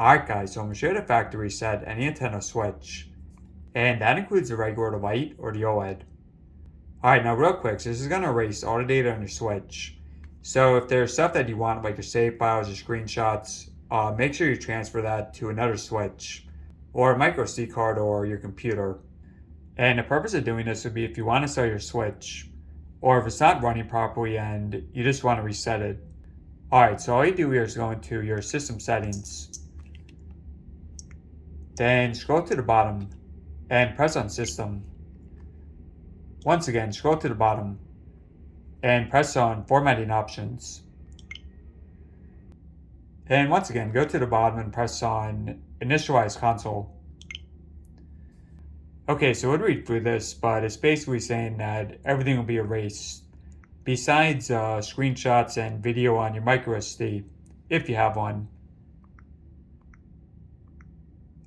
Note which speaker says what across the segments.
Speaker 1: Alright guys, so I'm going to show you the factory reset any antenna switch. And that includes the regular, the Lite, or the OLED. Alright, now real quick, so this is going to erase all the data on your switch. So if there's stuff that you want, like your save files or screenshots, make sure you transfer that to another switch, or a micro SD card or your computer. And the purpose of doing this would be if you want to sell your switch, or if it's not running properly and you just want to reset it. Alright, so all you do here is go into your system settings. Then scroll to the bottom and press on System. Once again, scroll to the bottom and press on Formatting Options. And once again, go to the bottom and press on Initialize Console. Okay, so we'll read through this, but it's basically saying that everything will be erased, besides screenshots and video on your micro SD, if you have one.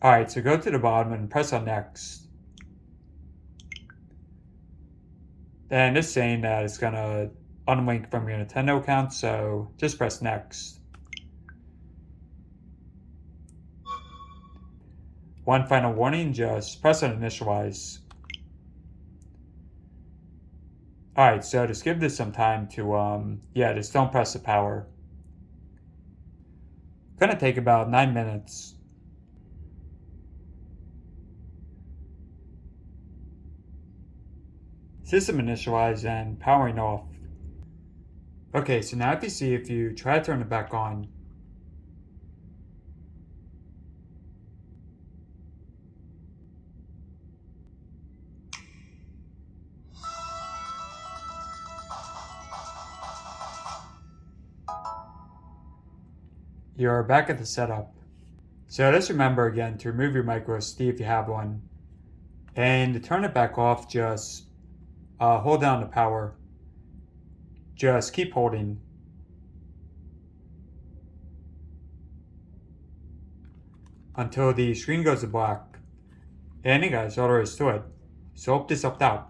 Speaker 1: Alright, so go to the bottom and press on Next. And it's saying that it's going to unlink from your Nintendo account, so just press Next. One final warning, just press on Initialize. Alright, so just give this some time to, just don't press the power. It's going to take about 9 minutes. System initialized and powering off. Okay, so now if you try to turn it back on, you're back at the setup. So just remember again to remove your micro SD if you have one. And to turn it back off, just hold down the power. Just keep holding. Until the screen goes to black. And hey guys, all there is to it. So hope this helped out.